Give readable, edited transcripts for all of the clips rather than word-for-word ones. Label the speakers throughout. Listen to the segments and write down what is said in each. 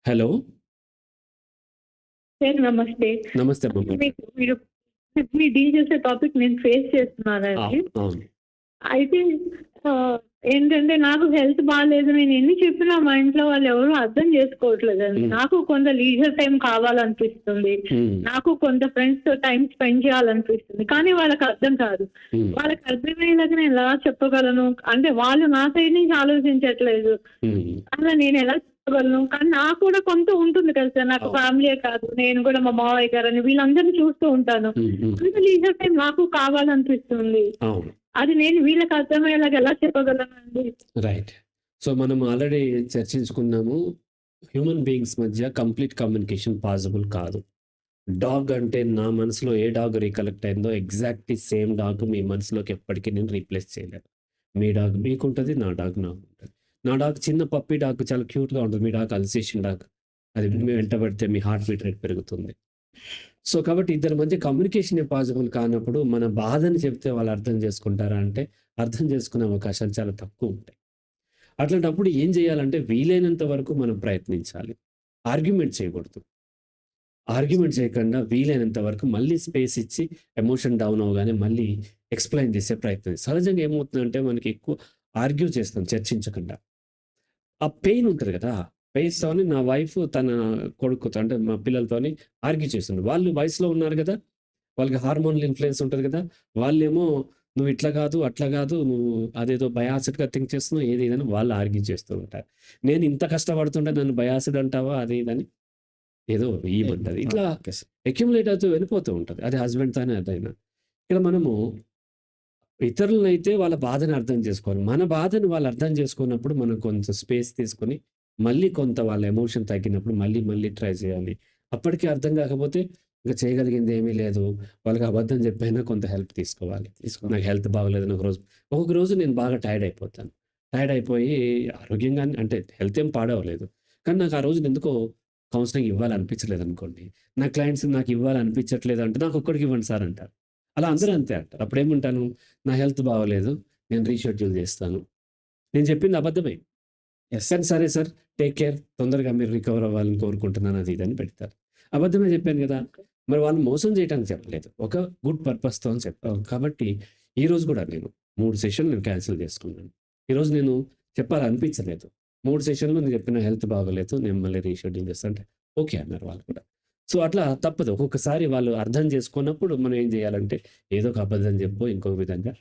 Speaker 1: Hello.
Speaker 2: Sir నమస్తే.
Speaker 1: నమస్తే అమ్మమ్మ.
Speaker 2: మీకు మీరు మీ డీల్ చేసే టాపిక్ నేను ఫేస్ చేస్తున్నానండి.
Speaker 1: అవును.
Speaker 2: అయితే ఏంటంటే నాకు హెల్త్ బాలేదు. నేను ఎన్ని చెప్పినా మా ఇంట్లో వాళ్ళు ఎవరు అర్థం చేసుకోవట్లేదండి. నాకు కొంత లీజర్ టైమ్ కావాలనిపిస్తుంది. నాకు కొంత ఫ్రెండ్స్‌తో టైమ్ స్పెండ్ చేయాలనిపిస్తుంది. కానీ వాళ్ళకి అర్థం కాదు. వాళ్ళకి అర్థమయ్యేలాగా నేను ఎలా చెప్పగలను? అంటే వాళ్ళు నా సైడ్ నుంచి ఆలోచించట్లేదు. అలా నేను ఎలా చెప్పగలను? కానీ నాకు కూడా కొంత ఉంటుంది కదా సార్. నాకు ఫ్యామిలీయే కాదు. నేను కూడా మా మావయ్య గారని వీళ్ళందరిని చూస్తూ ఉంటాను. కొంత లీజర్ టైమ్ నాకు కావాలనిపిస్తుంది.
Speaker 1: అవును.
Speaker 2: అది నేను వీళ్ళకి అర్థమయ్యేలాగా ఎలా చెప్పగలనండి?
Speaker 1: రైట్. సో, మనం ఆల్రెడీ చర్చించుకున్నాము. హ్యూమన్ బీయింగ్స్ మధ్య కంప్లీట్ కమ్యూనికేషన్ పాసిబుల్ కాదు. డాగ్ అంటే నా మనసులో ఏ డాగ్ రికలెక్ట్ అయిందో ఎగ్జాక్ట్‌లీ సేమ్ డాగ్ మీ మనసులోకి ఎప్పటికి నేను రీప్లేస్ చేయలేను. మీ డాగ్ మీకుంటది. నా డాగ్ నాకుంటది. నా డాగ్ చిన్న పప్పీ డాగ్ చాలా క్యూట్‌గా ఉంటుంది. మీ డాగ్ అల్సేషన్ డాగ్. అది మీ వెంట పడితే మీ హార్ట్ బీట్ రేట్ పెరుగుతుంది. సో, కాబట్టి ఇద్దరి మధ్య కమ్యూనికేషనే పాసిబుల్ కానప్పుడు మన బాధని చెప్తే వాళ్ళు అర్థం చేసుకుంటారా అంటే, అర్థం చేసుకునే అవకాశాలు చాలా తక్కువుంటాయి. అట్లాంటప్పుడు ఏం చేయాలంటే వీలైనంత వరకు మనం ప్రయత్నించాలి. ఆర్గ్యుమెంట్ చేయకూడదు. ఆర్గ్యుమెంట్ చేయకుండా వీలైనంత వరకు మళ్ళీ స్పేస్ ఇచ్చి ఎమోషన్ డౌన్ అవ్వగానే మళ్ళీ ఎక్స్‌ప్లెయిన్ చేసే ప్రయత్నం. సహజంగా ఏమవుతుందంటే మనకి ఎక్కువ ఆర్గ్యూ చేస్తాం చర్చించకుండా. ఆ పెయిన్ ఉంటది కదా! పెయిన్స్‌తోని నా వైఫ్ తన కొడుకుతో అంటే మా పిల్లలతోని ఆర్గ్యూ చేస్తుంది. వాళ్ళు వయసులో ఉన్నారు గదా! వాళ్ళకి హార్మోనల్ ఇన్‌ఫ్లూయెన్స్ ఉంటది గదా! వాళ్ళేమో నువ్వు ఇట్లా గాదు, అట్లా గాదు, నువ్వు అదేదో బయాసిడ్‌గా థింక్ చేస్తున్నావు ఏది ఇదని వాళ్ళు ఆర్గ్యూ చేస్తూ ఉంటారు. నేను ఇంత కష్టపడుతుంటే నన్ను బయాసిడ్ అంటావా అది ఇదని ఏదో ఇయ్యమంటది. ఇట్లా అక్యుములేట్ అవుతూ వెళ్ళిపోతూ ఉంటది. అది హస్బెండ్‌తోనే అదైనా. ఇక్కడ మనము ఇతరులనైతే వాళ్ళ బాధని అర్థం చేసుకోవాలి. మన బాధని వాళ్ళు అర్థం చేసుకున్నప్పుడు మనం కొంచెం స్పేస్ తీసుకొని, మళ్ళీ కొంత వాళ్ళ ఎమోషన్ తగ్గినప్పుడు మళ్ళీ, మళ్ళీ ట్రై చేయాలి. అప్పటికి అర్థం కాకపోతే ఇంక చేయగలిగింది ఏమీ లేదు. వాళ్ళకి అబద్ధం చెప్పైనా కొంత హెల్ప్ తీసుకోవాలి. నాకు హెల్త్ బాగోలేదు. ఒక్కొక్క రోజు నేను బాగా టైర్డ్ అయిపోతాను. టైర్డ్ అయిపోయి ఆరోగ్యంగానే అంటే హెల్త్ ఏం పాడవలేదు. కానీ నాకు ఆ రోజున ఎందుకో కౌన్సెలింగ్ ఇవ్వాలనిపించలేదనుకోండి. నా క్లయింట్స్ నాకు ఇవ్వాలనిపించట్లేదు అంటే నాకొక్కడికి ఇవ్వండి సార్ అంటారు. అలా అందరూ అంతే అంటారు. అప్పుడేమంటాను నా హెల్త్ బాగోలేదు. నేను రీషెడ్యూల్ చేస్తాను. నేను చెప్పింది అబద్ధమే. కానీ సరే సార్ టేక్ కేర్. తొందరగా మీరు రికవర్ అవ్వాలని కోరుకుంటున్నాను అది ఇది అని పెడతారు. అబద్ధమే చెప్పాను గదా! మరి వాళ్ళని మోసం చేయటానికి చెప్పలేదు. ఒక గుడ్ పర్పస్‌తో అని చెప్పాను. కాబట్టి ఈరోజు గూడా నేను 3 సెషన్‌లు నేను క్యాన్సెల్ చేసుకున్నాను. ఈరోజు నేను చెప్పాలనిపించలేదు. 3 సెషన్‌లు నేను చెప్పిన హెల్త్ బాగోలేదు. నేను మళ్ళీ రీషెడ్యూల్ చేస్తా అంటే ఓకే అన్నారు వాళ్ళు కూడా. సో, అట్లా తప్పదు. ఒక్కొక్కసారి వాళ్ళు అర్థం చేసుకున్నప్పుడు మనం ఏం చేయాలంటే ఏదో ఒక అబద్ధం చెప్పో ఇంకొక విధంగా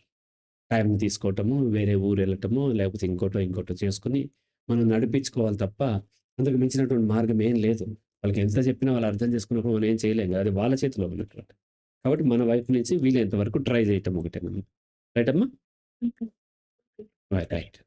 Speaker 1: టైం తీసుకోవటము, వేరే ఊరెళ్ళటమో, లేకపోతే ఇంకోటో, ఇంకోటో చేసుకొని మనం నడిపించుకోవాలి తప్ప, అంతకు మించినటువంటి మార్గం ఏం లేదు. వాళ్ళకి ఎంత చెప్పినా వాళ్ళు అర్థం చేసుకున్నప్పుడు మనం ఏం చేయలేం కదా! అది వాళ్ళ చేతిలో ఉన్నటువంటి. కాబట్టి మన వైపు నుంచి వీలైనంత వరకు ట్రై చేయటం ఒకటేనమ్మా. రైట్ అమ్మా?
Speaker 2: ఓకే.
Speaker 1: రైట్.